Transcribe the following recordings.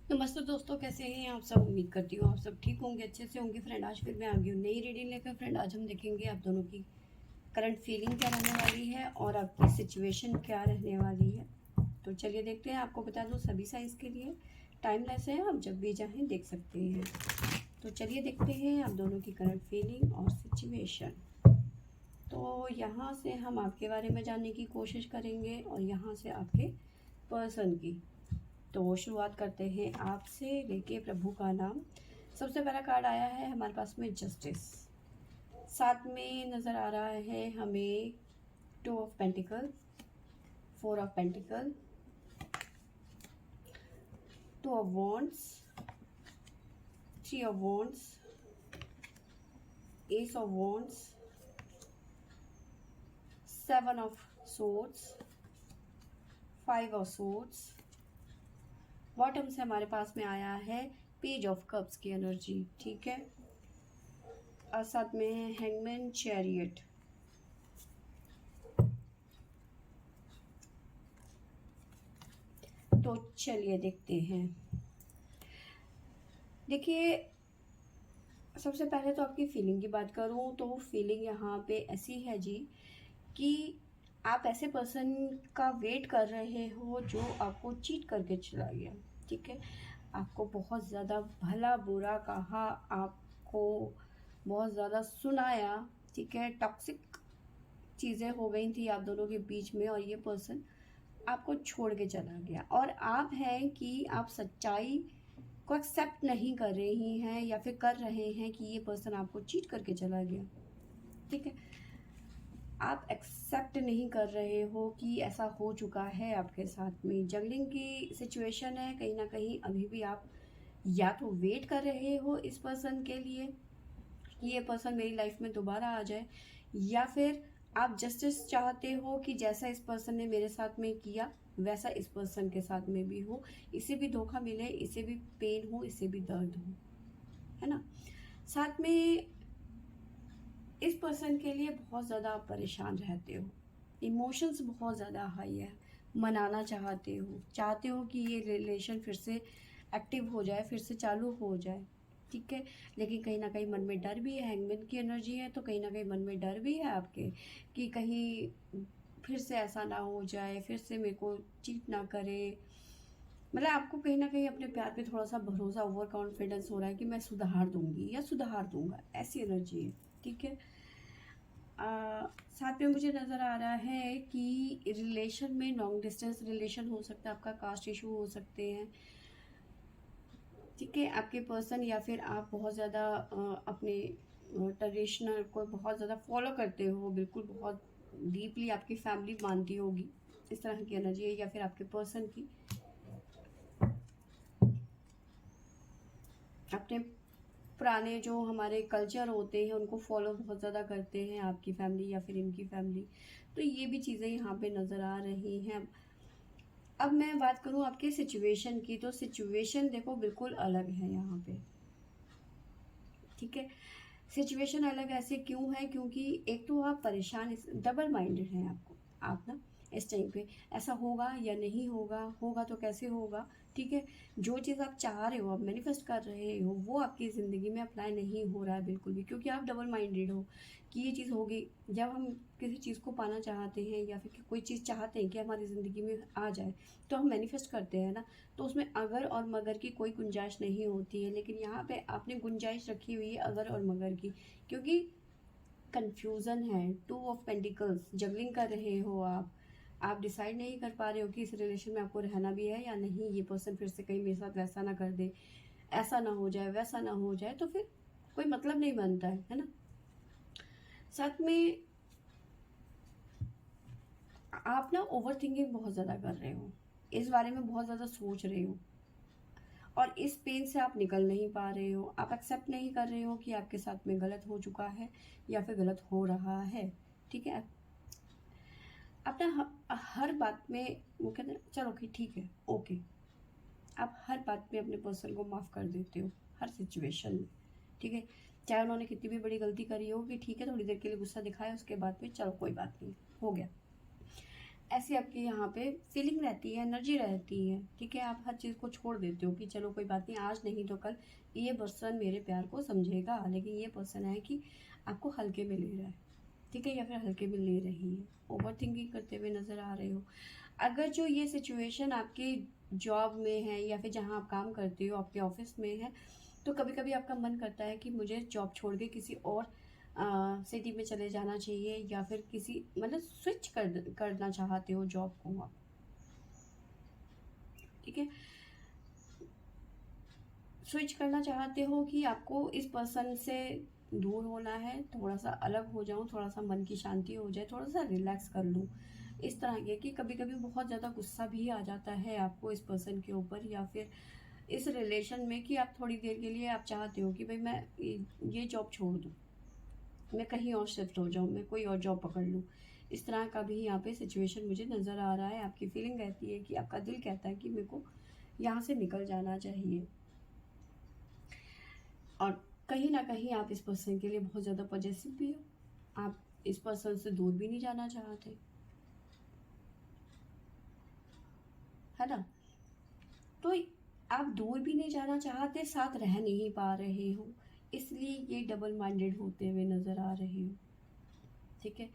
नमस्ते दोस्तों, कैसे हैं आप सब। उम्मीद करती हूँ आप सब ठीक होंगे, अच्छे से होंगे। फ्रेंड, आज फिर मैं आ गई हूँ नई रीडिंग लेकर। फ्रेंड, आज हम देखेंगे आप दोनों की करंट फीलिंग क्या रहने वाली है और आपकी सिचुएशन क्या रहने वाली है। तो चलिए देखते हैं। आपको बता दूँ, सभी साइज़ के लिए टाइमलेस है, आप जब भी चाहें देख सकते हैं। तो चलिए देखते हैं आप दोनों की करंट फीलिंग और सिचुएशन। तो यहाँ से हम आपके बारे में जानने की कोशिश करेंगे और यहाँ से आपके पर्सन की। तो शुरुआत करते हैं आपसे लेके प्रभु का नाम। सबसे पहला कार्ड आया है हमारे पास में जस्टिस। साथ में नज़र आ रहा है हमें 2 of pentacle, 4 of pentacle, 2 of wands, 3 of wands, S of wands, 7 of swords, 5 of swords. Bottom से हमारे पास में आया है पेज ऑफ कप्स की एनर्जी, ठीक है। और साथ में है हैंगमैन, चैरियट। तो चलिए देखते हैं। देखिए, सबसे पहले तो आपकी फीलिंग की बात करूं तो फीलिंग यहाँ पे ऐसी है जी कि आप ऐसे पर्सन का वेट कर रहे हो जो आपको चीट करके चला गया, ठीक है। आपको बहुत ज़्यादा भला बुरा कहा, आपको बहुत ज़्यादा सुनाया, ठीक है। टॉक्सिक चीज़ें हो गई थी आप दोनों के बीच में और ये पर्सन आपको छोड़ के चला गया। और आप हैं कि आप सच्चाई को एक्सेप्ट नहीं कर रही हैं या फिर कर रहे हैं कि ये पर्सन आपको चीट करके चला गया, ठीक है। आप एक्सेप्ट नहीं कर रहे हो कि ऐसा हो चुका है आपके साथ में। जंगलिंग की सिचुएशन है, कहीं ना कहीं अभी भी आप या तो वेट कर रहे हो इस पर्सन के लिए कि ये पर्सन मेरी लाइफ में दोबारा आ जाए, या फिर आप जस्टिस चाहते हो कि जैसा इस पर्सन ने मेरे साथ में किया वैसा इस पर्सन के साथ में भी हो, इसे भी धोखा मिले, इसे भी पेन हो, इसे भी दर्द हो, है ना। साथ में इस पर्सन के लिए बहुत ज़्यादा आप परेशान रहते हो, इमोशंस बहुत ज़्यादा हाई है, मनाना चाहते हो कि ये रिलेशन फिर से एक्टिव हो जाए, फिर से चालू हो जाए, ठीक है। लेकिन कहीं ना कहीं मन में डर भी है, हैंगमैन की एनर्जी है तो कहीं ना कहीं मन में डर भी है आपके कि कहीं फिर से ऐसा ना हो जाए, फिर से मेरे को चीट ना करे। मतलब आपको कहीं ना कहीं अपने प्यार पे थोड़ा सा भरोसा, ओवर कॉन्फिडेंस हो रहा है कि मैं सुधार दूंगी या सुधार दूंगा, ऐसी एनर्जी है, ठीक है। साथ में मुझे नज़र आ रहा है कि रिलेशन में लॉन्ग डिस्टेंस रिलेशन हो सकता है, आपका कास्ट इशू हो सकते हैं, ठीक है। आपके पर्सन या फिर आप बहुत ज़्यादा अपने ट्रेडिशनल को बहुत ज़्यादा फॉलो करते हो, बिल्कुल बहुत डीपली आपकी फैमिली मानती होगी, इस तरह की एनर्जी है। या फिर आपके पर्सन की अपने पुराने जो हमारे कल्चर होते हैं उनको फॉलो बहुत ज़्यादा करते हैं, आपकी फैमिली या फिर इनकी फैमिली। तो ये भी चीज़ें यहाँ पे नज़र आ रही हैं। अब मैं बात करूँ आपके सिचुएशन की, तो सिचुएशन देखो बिल्कुल अलग है यहाँ पे, ठीक है। सिचुएशन अलग ऐसे क्यों है, क्योंकि एक तो आप परेशान, डबल माइंडेड हैं आप ना इस टाइम पे। ऐसा होगा या नहीं होगा, होगा तो कैसे होगा, ठीक है। जो चीज़ आप चाह रहे हो, आप मैनिफेस्ट कर रहे हो, वो आपकी ज़िंदगी में अप्लाई नहीं हो रहा है बिल्कुल भी, क्योंकि आप डबल माइंडेड हो कि ये चीज़ होगी। जब हम किसी चीज़ को पाना चाहते हैं या फिर कोई चीज़ चाहते हैं कि हमारी ज़िंदगी में आ जाए, तो हम मैनिफेस्ट करते हैं ना, तो उसमें अगर और मगर की कोई गुंजाइश नहीं होती है। लेकिन यहाँ पे आपने गुंजाइश रखी हुई है अगर और मगर की, क्योंकि कंफ्यूजन है। 2 ऑफ पेंटिकल्स, जगलिंग कर रहे हो आप डिसाइड नहीं कर पा रहे हो कि इस रिलेशन में आपको रहना भी है या नहीं। ये पर्सन फिर से कहीं मेरे साथ वैसा ना कर दे, ऐसा ना हो जाए, वैसा ना हो जाए, तो फिर कोई मतलब नहीं बनता है ना। साथ में आप ना ओवर थिंकिंग बहुत ज़्यादा कर रहे हो, इस बारे में बहुत ज़्यादा सोच रहे हो और इस पेन से आप निकल नहीं पा रहे हो। आप एक्सेप्ट नहीं कर रहे हो कि आपके साथ में गलत हो चुका है या फिर गलत हो रहा है, ठीक है। आप ना हर बात में वो कहते हैं चलो कि ठीक है, ओके, आप हर बात में अपने पर्सन को माफ़ कर देते हो, हर सिचुएशन में, ठीक है। चाहे उन्होंने कितनी भी बड़ी गलती करी हो कि ठीक है, थोड़ी देर के लिए गुस्सा दिखाया, उसके बाद में चलो कोई बात नहीं, हो गया, ऐसी आपकी यहाँ पे फीलिंग रहती है, एनर्जी रहती है, ठीक है। आप हर चीज़ को छोड़ देते हो कि चलो कोई बात नहीं, आज नहीं तो कल ये पर्सन मेरे प्यार को समझेगा। लेकिन ये पर्सन है कि आपको हल्के में ले रहा है, ठीक है, या फिर हल्के में ले रही है, ओवर थिंकिंग करते हुए नज़र आ रहे हो। अगर जो ये सिचुएशन आपकी जॉब में है या फिर जहाँ आप काम करते हो आपके ऑफिस में है, तो कभी कभी आपका मन करता है कि मुझे जॉब छोड़ के किसी और सिटी में चले जाना चाहिए, या फिर किसी मतलब स्विच करना चाहते हो जॉब को आप, ठीक है। स्विच करना चाहते हो कि आपको इस पर्सन से दूर होना है, थोड़ा सा अलग हो जाऊं, थोड़ा सा मन की शांति हो जाए, थोड़ा सा रिलैक्स कर लूं। इस तरह के कि कभी कभी बहुत ज़्यादा गुस्सा भी आ जाता है आपको इस पर्सन के ऊपर या फिर इस रिलेशन में, कि आप थोड़ी देर के लिए आप चाहते हो कि भाई मैं ये जॉब छोड़ दूँ, मैं कहीं और शिफ्ट हो जाऊँ, मैं कोई और जॉब पकड़ लूँ। इस तरह का भी यहाँ पे सिचुएशन मुझे नज़र आ रहा है। आपकी फीलिंग रहती है कि आपका दिल कहता है कि मेरे को यहाँ से निकल जाना चाहिए, और कहीं ना कहीं आप इस पर्सन के लिए बहुत ज़्यादा पॉजिटिव भी हो। आप इस पर्सन से दूर भी नहीं जाना चाहते, है ना। तो आप दूर भी नहीं जाना चाहते, साथ रह नहीं पा रहे हो, इसलिए ये डबल माइंडेड होते हुए नज़र आ रहे हो, ठीक है।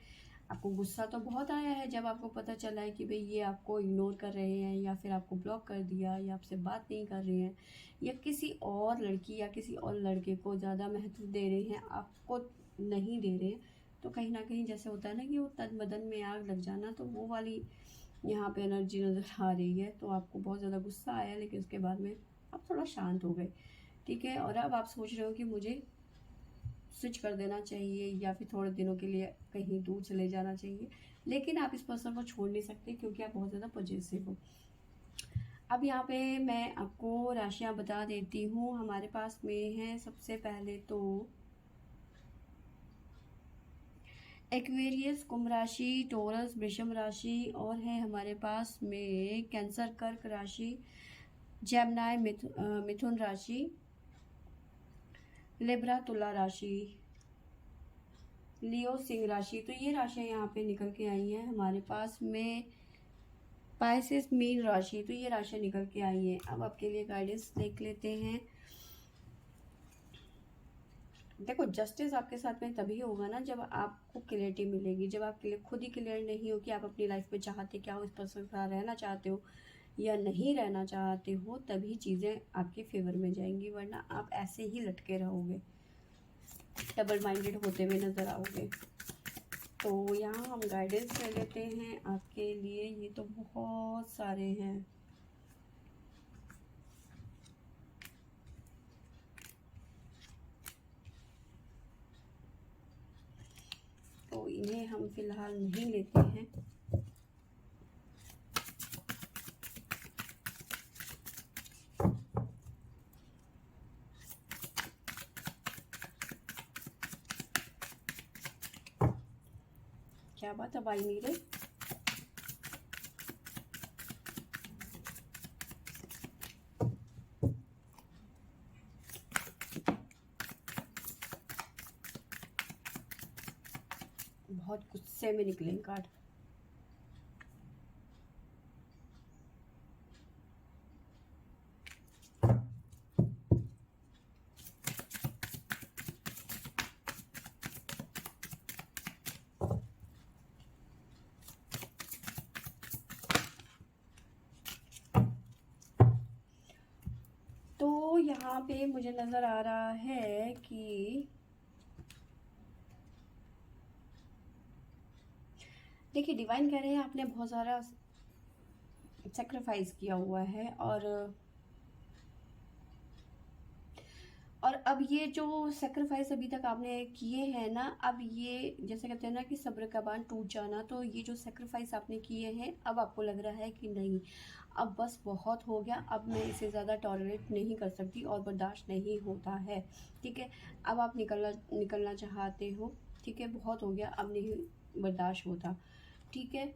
आपको गुस्सा तो बहुत आया है जब आपको पता चला है कि भाई ये आपको इग्नोर कर रहे हैं, या फिर आपको ब्लॉक कर दिया, या आपसे बात नहीं कर रहे हैं, या किसी और लड़की या किसी और लड़के को ज़्यादा महत्व दे रहे हैं, आपको नहीं दे रहे हैं। तो कहीं ना कहीं जैसे होता है ना कि वो तन बदन में आग लग जाना, तो वो वाली यहाँ पे एनर्जी नज़र आ रही है। तो आपको बहुत ज़्यादा गुस्सा आया, लेकिन उसके बाद में आप थोड़ा शांत हो गए, ठीक है। और अब आप सोच रहे हो कि मुझे स्विच कर देना चाहिए या फिर थोड़े दिनों के लिए कहीं दूर चले जाना चाहिए, लेकिन आप इस पर्सन को छोड़ नहीं सकते क्योंकि आप बहुत ज़्यादा पॉजिटिव हो। अब यहाँ पे मैं आपको राशियाँ बता देती हूँ हमारे पास में है। सबसे पहले तो एक्वेरियस, कुंभ राशि, टोरस, वृषभ राशि, और है हमारे पास में कैंसर, कर्क राशि, जेमिनी, मिथुन राशि, लिब्रा, तुला राशि, लियो, सिंह राशि। तो ये राशियाँ यहाँ पे निकल के आई हैं हमारे पास में। पाइसेस, मीन राशि, तो ये राशियाँ निकल के आई हैं। अब आपके लिए गाइडेंस देख लेते हैं। देखो, जस्टिस आपके साथ में तभी होगा ना जब आपको क्लियरिटी मिलेगी, जब आप खुद ही क्लियर नहीं हो कि आप अपनी लाइफ में चाहते क्या हो, इस पर्सन के साथ रहना चाहते हो या नहीं रहना चाहते हो, तभी चीज़ें आपके फेवर में जाएंगी, वरना आप ऐसे ही लटके रहोगे, डबल माइंडेड होते हुए नजर आओगे। तो यहाँ हम गाइडेंस ले लेते हैं आपके लिए। ये तो बहुत सारे हैं, तो इन्हें हम फिलहाल नहीं लेते हैं। क्या बात, अब आई नहीं रही। बहुत गुस्से में निकले कार्ड। तो यहाँ पे मुझे नजर आ रहा है कि देखिए, डिवाइन कह रहे हैं आपने बहुत सारा सेक्रीफाइस किया हुआ है, और अब ये जो सेक्रीफाइस अभी तक आपने किए हैं ना, अब ये जैसे कहते हैं ना कि सब्र का बांध टूट जाना, तो ये जो सेक्रीफाइस आपने किए हैं, अब आपको लग रहा है कि नहीं, अब बस बहुत हो गया, अब मैं इसे ज़्यादा टॉलरेट नहीं कर सकती और बर्दाश्त नहीं होता है, ठीक है। अब आप निकलना चाहते हो, ठीक है, बहुत हो गया, अब नहीं बर्दाश्त होता, ठीक है।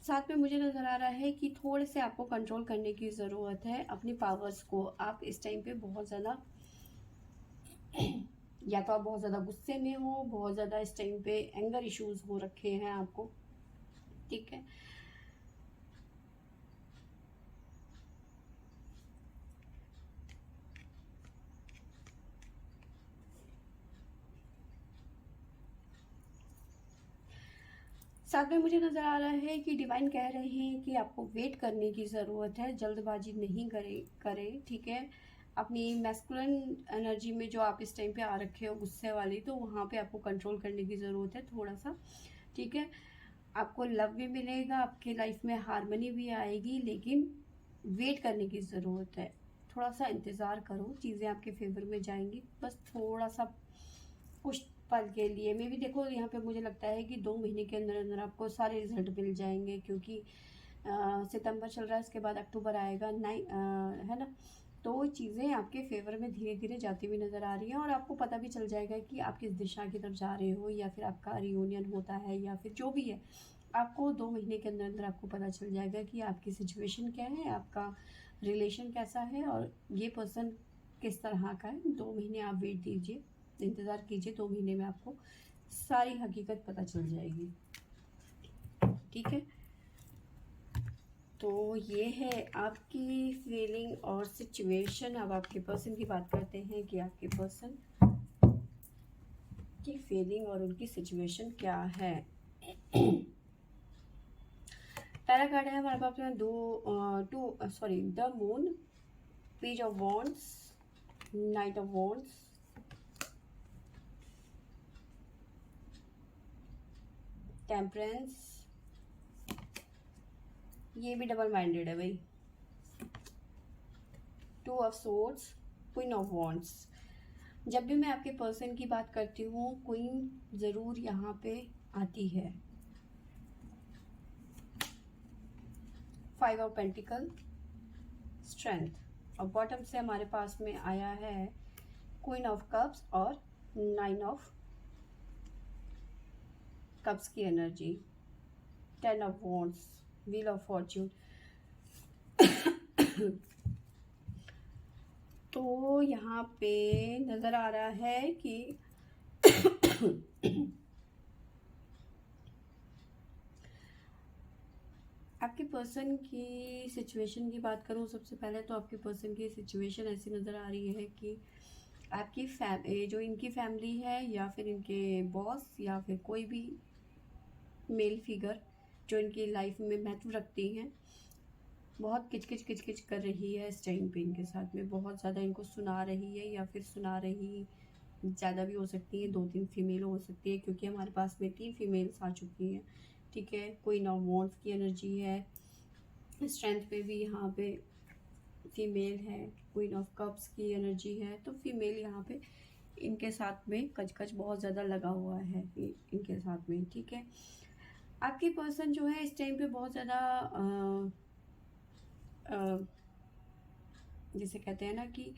साथ में मुझे नज़र आ रहा है कि थोड़े से आपको कंट्रोल करने की ज़रूरत है अपनी पावर्स को। आप इस टाइम पे बहुत ज़्यादा या तो आप बहुत ज़्यादा गुस्से में हो, बहुत ज़्यादा इस टाइम पे एंगर इश्यूज हो रखे हैं आपको, ठीक है। साथ में मुझे नज़र आ रहा है कि डिवाइन कह रहे हैं कि आपको वेट करने की ज़रूरत है, जल्दबाजी नहीं करे, ठीक है। अपनी मैस्कुलिन एनर्जी में जो आप इस टाइम पे आ रखे हो गुस्से वाली, तो वहाँ पे आपको कंट्रोल करने की ज़रूरत है थोड़ा सा, ठीक है। आपको लव भी मिलेगा, आपके लाइफ में हारमनी भी आएगी, लेकिन वेट करने की ज़रूरत है। थोड़ा सा इंतज़ार करो, चीज़ें आपके फेवर में जाएंगी, बस थोड़ा सा कुछ पल के लिए। मे भी देखो यहाँ पे मुझे लगता है कि 2 महीने के अंदर अंदर आपको सारे रिजल्ट मिल जाएंगे, क्योंकि सितंबर चल रहा है, इसके बाद अक्टूबर आएगा, है ना। तो चीज़ें आपके फेवर में धीरे धीरे जाती हुई नज़र आ रही हैं, और आपको पता भी चल जाएगा कि आप किस दिशा की तरफ जा रहे हो, या फिर आपका रियूनियन होता है, या फिर जो भी है। आपको 2 महीने के अंदर अंदर आपको पता चल जाएगा कि आपकी सिचुएशन क्या है, आपका रिलेशन कैसा है, और ये पर्सन किस तरह का है। 2 महीने आप वेट दीजिए, इंतज़ार कीजिए, 2 महीने में आपको सारी हकीकत पता चल जाएगी, ठीक है। तो ये है आपकी फीलिंग और सिचुएशन। अब आपके पर्सन की बात करते हैं कि आपके पर्सन की फीलिंग और उनकी सिचुएशन क्या है। पहला कार्ड है हमारे पास में the moon, page of wands, night of wands, temperance, ये भी डबल माइंडेड है भाई, 2 of swords, queen of wands. जब भी मैं आपके पर्सन की बात करती हूँ, क्वीन ज़रूर यहाँ पे आती है। 5 ऑफ पेंटिकल, स्ट्रेंथ, और बॉटम से हमारे पास में आया है क्वीन ऑफ कप्स और 9 ऑफ कप्स की energy, 10 of wands, wheel of Fortune. तो यहाँ पे नज़र आ रहा है कि आपके पर्सन की सिचुएशन की बात करूँ, सबसे पहले तो आपके पर्सन की सिचुएशन ऐसी नज़र आ रही है कि आपकी जो इनकी फैमिली है, या फिर इनके बॉस, या फिर कोई भी मेल फिगर जो इनकी लाइफ में महत्व रखती हैं, बहुत किचकिच कर रही है इस टाइम पे इनके साथ में, बहुत ज़्यादा इनको सुना रही है, या फिर सुना रही ज़्यादा भी हो सकती है, 2-3 फीमेल हो सकती है, क्योंकि हमारे पास में 3 फीमेल्स आ चुकी हैं, ठीक है। क्वीन ऑफ वॉन्ड्स की एनर्जी है, स्ट्रेंथ पे भी यहाँ पे फीमेल है, क्वीन ऑफ कप्स की एनर्जी है, तो फीमेल यहाँ पे इनके साथ में कचकच बहुत ज़्यादा लगा हुआ है इनके साथ में, ठीक है। आपकी पर्सन जो है इस टाइम पे बहुत ज़्यादा जिसे कहते हैं ना कि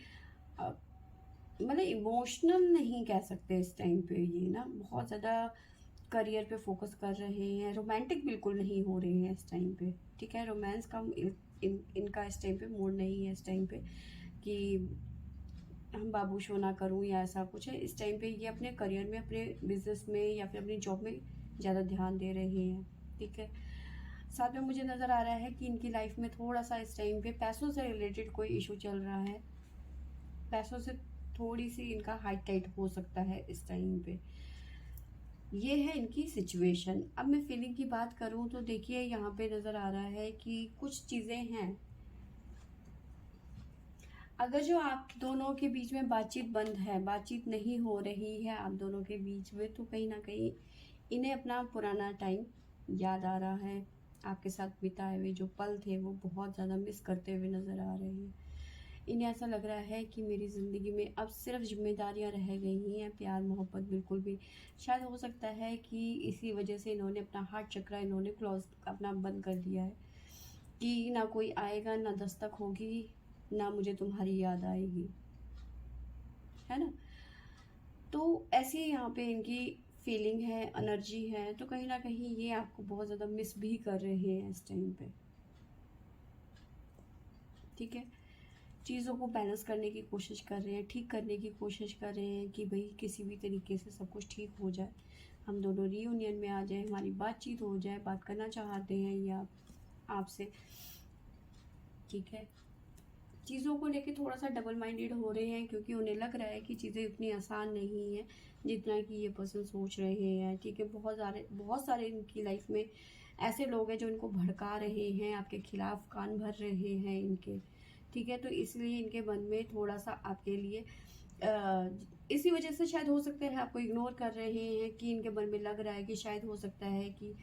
मतलब इमोशनल नहीं कह सकते इस टाइम पे, ये ना बहुत ज़्यादा करियर पे फोकस कर रहे हैं, रोमांटिक बिल्कुल नहीं हो रहे हैं इस टाइम पे, ठीक है। रोमांस का इनका इस टाइम पे मूड नहीं है इस टाइम पे कि हम बाबू शो ना करूं या ऐसा कुछ है। इस टाइम पे ये अपने करियर में, अपने बिजनेस में, या फिर अपनी जॉब में ज़्यादा ध्यान दे रहे हैं, ठीक है। साथ में मुझे नज़र आ रहा है कि इनकी लाइफ में थोड़ा सा इस टाइम पे पैसों से रिलेटेड कोई इशू चल रहा है, पैसों से थोड़ी सी इनका हाइट टाइट हो सकता है इस टाइम पे। ये है इनकी सिचुएशन। अब मैं फीलिंग की बात करूं तो देखिए यहाँ पे नज़र आ रहा है कि कुछ चीज़ें हैं, अगर जो आप दोनों के बीच में बातचीत बंद है, बातचीत नहीं हो रही है आप दोनों के बीच में, तो कहीं ना कहीं इन्हें अपना पुराना टाइम याद आ रहा है, आपके साथ बिताए हुए जो पल थे वो बहुत ज़्यादा मिस करते हुए नज़र आ रहे हैं। इन्हें ऐसा लग रहा है कि मेरी ज़िंदगी में अब सिर्फ जिम्मेदारियां रह गई हैं, प्यार मोहब्बत बिल्कुल भी। शायद हो सकता है कि इसी वजह से इन्होंने अपना हार्ट चक्रा इन्होंने क्लोज अपना बंद कर दिया है, कि ना कोई आएगा, ना दस्तक होगी, ना मुझे तुम्हारी याद आएगी, है ना। तो ऐसी यहाँ पे इनकी फीलिंग है, एनर्जी है, तो कहीं ना कहीं ये आपको बहुत ज़्यादा मिस भी कर रहे हैं इस टाइम पे, ठीक है। चीज़ों को बैलेंस करने की कोशिश कर रहे हैं, ठीक करने की कोशिश कर रहे हैं कि भाई किसी भी तरीके से सब कुछ ठीक हो जाए, हम दोनों रीयूनियन में आ जाएं, हमारी बातचीत हो जाए, बात करना चाहते हैं या आपसे, ठीक है। चीज़ों को लेके थोड़ा सा डबल माइंडेड हो रहे हैं, क्योंकि उन्हें लग रहा है कि चीज़ें उतनी आसान नहीं है जितना कि ये पर्सन सोच रहे हैं, ठीक है। बहुत सारे इनकी लाइफ में ऐसे लोग हैं जो इनको भड़का रहे हैं, आपके खिलाफ कान भर रहे हैं इनके, ठीक है। तो इसलिए इनके मन में थोड़ा सा आपके लिए इसी वजह से शायद हो सकता है आपको इग्नोर कर रहे हैं, कि इनके मन में लग रहा है कि शायद हो सकता है कि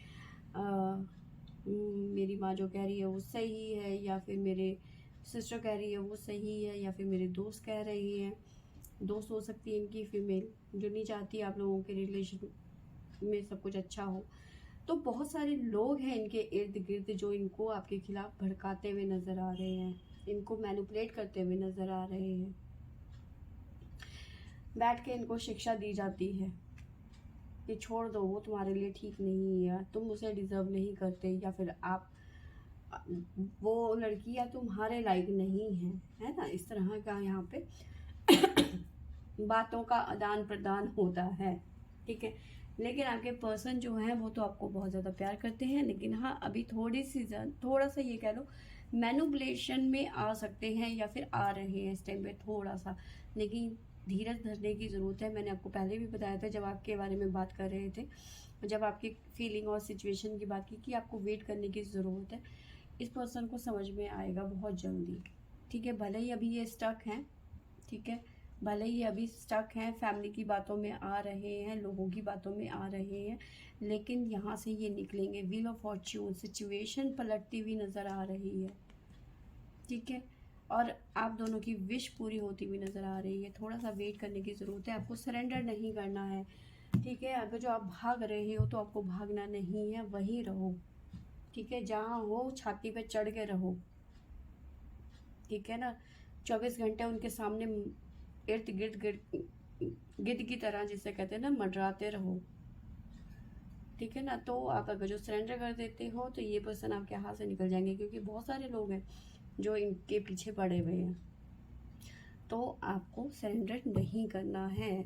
मेरी माँ जो कह रही है वो सही है, या फिर मेरे सिस्टर कह रही है वो सही है, या फिर मेरे दोस्त कह रही हैं। दोस्त हो सकती है इनकी फीमेल, जो नहीं चाहती आप लोगों के रिलेशन में सब कुछ अच्छा हो। तो बहुत सारे लोग हैं इनके इर्द गिर्द जो इनको आपके खिलाफ भड़काते हुए नज़र आ रहे हैं, इनको मैनिपुलेट करते हुए नज़र आ रहे हैं। बैठ के इनको शिक्षा दी जाती है कि छोड़ दो, वो तुम्हारे लिए ठीक नहीं है, तुम उसे डिज़र्व नहीं करते, या फिर आप वो लड़की या तुम्हारे लायक नहीं है ना। इस तरह का यहाँ पे बातों का आदान प्रदान होता है, ठीक है। लेकिन आपके पर्सन जो है वो तो आपको बहुत ज़्यादा प्यार करते हैं, लेकिन हाँ अभी थोड़ा सा ये कह लो मैनिपुलेशन में आ सकते हैं, या फिर आ रहे हैं इस टाइम पे थोड़ा सा। लेकिन धीरज धरने की ज़रूरत है। मैंने आपको पहले भी बताया था जब आपके बारे में बात कर रहे थे, जब आपकी फीलिंग और सिचुएशन की बात की, कि आपको वेट करने की ज़रूरत है। इस पर्सन को समझ में आएगा बहुत जल्दी, ठीक है। भले ही अभी ये स्टक हैं, ठीक है, भले ही अभी स्टक हैं, फैमिली की बातों में आ रहे हैं, लोगों की बातों में आ रहे हैं, लेकिन यहाँ से ये निकलेंगे। व्हील ऑफ फॉर्च्यून, सिचुएशन पलटती हुई नज़र आ रही है, ठीक है। और आप दोनों की विश पूरी होती हुई नज़र आ रही है। थोड़ा सा वेट करने की ज़रूरत है, आपको सरेंडर नहीं करना है, ठीक है। अगर जो आप भाग रहे हो तो आपको भागना नहीं है, वहीं रहो, ठीक है। जहाँ हो छाती पे चढ़ के रहो, ठीक है ना। 24 घंटे उनके सामने इर्द गिर्द गिद्ध की तरह, जिसे कहते हैं ना, मंडराते रहो, ठीक है ना। तो आप अगर जो सरेंडर कर देते हो तो ये पर्सन आपके हाथ से निकल जाएंगे, क्योंकि बहुत सारे लोग हैं जो इनके पीछे पड़े हुए हैं। तो आपको सरेंडर नहीं करना है।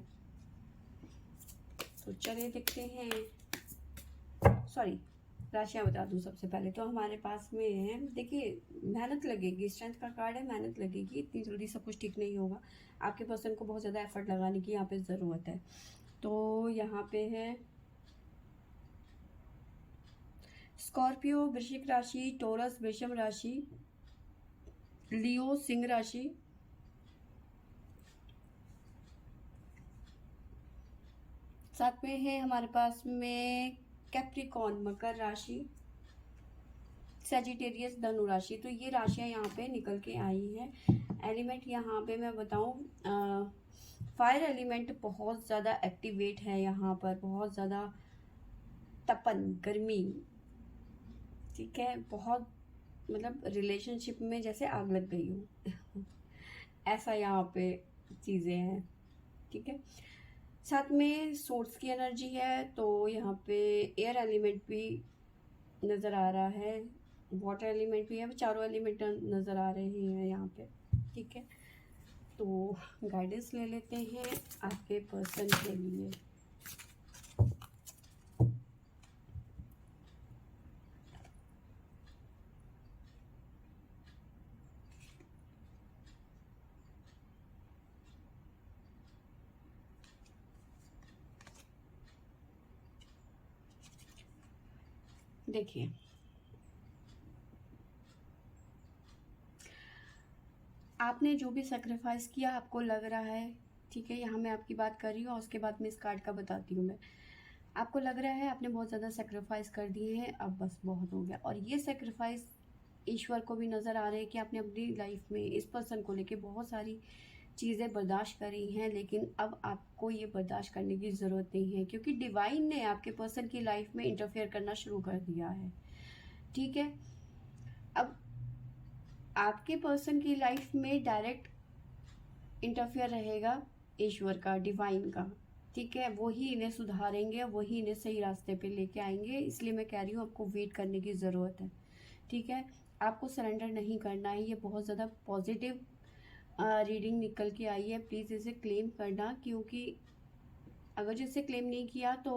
तो चलिए देखते हैं, सॉरी राशियाँ बता दूँ सबसे पहले। तो हमारे पास में है, देखिए मेहनत लगेगी, स्ट्रेंथ का कार्ड है, मेहनत लगेगी, इतनी जल्दी सब कुछ ठीक नहीं होगा। आपके पर्सन को बहुत ज़्यादा एफर्ट लगाने की यहाँ पे ज़रूरत है। तो यहाँ पे है स्कॉर्पियो वृश्चिक राशि, टोरस वृषभ राशि, लियो सिंह राशि, साथ में है हमारे पास में कैप्रिकॉर्न मकर राशि, सैजिटेरियस धनु राशि। तो ये राशियाँ यहाँ पे निकल के आई हैं। एलिमेंट यहाँ पे मैं बताऊँ, फायर एलिमेंट बहुत ज़्यादा एक्टिवेट है यहाँ पर, बहुत ज़्यादा तपन, गर्मी, ठीक है। बहुत मतलब रिलेशनशिप में जैसे आग लग गई हो ऐसा यहाँ पे चीज़ें हैं, ठीक है। साथ में सोर्स की एनर्जी है, तो यहाँ पे एयर एलिमेंट भी नज़र आ रहा है, वाटर एलिमेंट भी है, चारों एलिमेंट नज़र आ रहे हैं यहाँ पे, ठीक है। तो गाइडेंस ले लेते हैं आपके पर्सन के लिए। देखिए आपने जो भी सेक्रीफाइस किया आपको लग रहा है, ठीक है। यहाँ मैं आपकी बात कर रही हूँ और उसके बाद मैं इस कार्ड का बताती हूँ मैं। आपको लग रहा है आपने बहुत ज़्यादा सेक्रीफाइस कर दिए हैं, अब बस बहुत हो गया। और ये सेक्रीफाइस ईश्वर को भी नज़र आ रहे हैं कि आपने अपनी लाइफ में इस पर्सन को लेके बहुत सारी चीज़ें बर्दाश्त करी हैं, लेकिन अब आपको ये बर्दाश्त करने की ज़रूरत नहीं है, क्योंकि डिवाइन ने आपके पर्सन की लाइफ में इंटरफेयर करना शुरू कर दिया है, ठीक है। अब आपके पर्सन की लाइफ में डायरेक्ट इंटरफेयर रहेगा ईश्वर का, डिवाइन का, ठीक है। वही इन्हें सुधारेंगे, वही इन्हें सही रास्ते पे लेके आएंगे। इसलिए मैं कह रही हूँ आपको वेट करने की ज़रूरत है, ठीक है। आपको सरेंडर नहीं करना है। ये बहुत ज़्यादा पॉजिटिव रीडिंग निकल के आई है। प्लीज़ इसे क्लेम करना, क्योंकि अगर जिससे क्लेम नहीं किया तो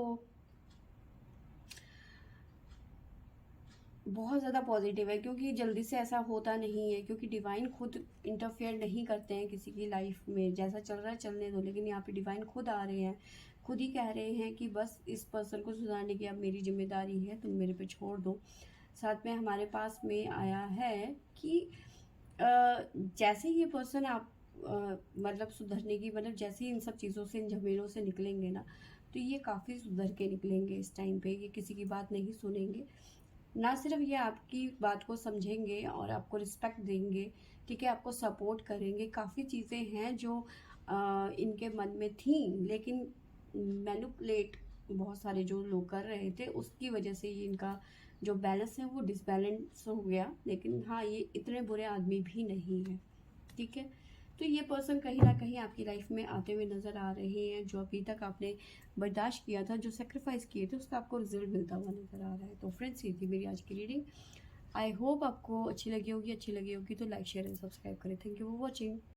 बहुत ज़्यादा पॉजिटिव है, क्योंकि जल्दी से ऐसा होता नहीं है, क्योंकि डिवाइन खुद इंटरफेयर नहीं करते हैं किसी की लाइफ में। जैसा चल रहा है चलने दो, लेकिन यहाँ पे डिवाइन खुद आ रहे हैं, खुद ही कह रहे हैं कि बस इस पर्सन को सुधारने की अब मेरी जिम्मेदारी है, तुम मेरे पे छोड़ दो। साथ में हमारे पास में आया है कि जैसे ही ये पर्सन आप मतलब सुधरने की, मतलब जैसे ही इन सब चीज़ों से, इन झमेलों से निकलेंगे ना, तो ये काफ़ी सुधर के निकलेंगे। इस टाइम पे ये किसी की बात नहीं सुनेंगे, ना सिर्फ ये आपकी बात को समझेंगे और आपको रिस्पेक्ट देंगे, ठीक है, आपको सपोर्ट करेंगे। काफ़ी चीज़ें हैं जो इनके मन में थी, लेकिन मैनिपुलेट बहुत सारे जो लोग कर रहे थे, उसकी वजह से ये इनका जो बैलेंस है वो डिसबैलेंस हो गया। लेकिन हाँ, ये इतने बुरे आदमी भी नहीं है, ठीक है। तो ये पर्सन कहीं ना कहीं आपकी लाइफ में आते हुए नज़र आ रहे हैं। जो अभी तक आपने बर्दाश्त किया था, जो सेक्रीफाइस किए थे, उसका आपको रिजल्ट मिलता हुआ नज़र आ रहा है। तो फ्रेंड्स, ये थी मेरी आज की रीडिंग। आई होप आपको अच्छी लगी होगी। अच्छी लगी होगी तो लाइक शेयर एंड सब्सक्राइब करें। Thank you for watching.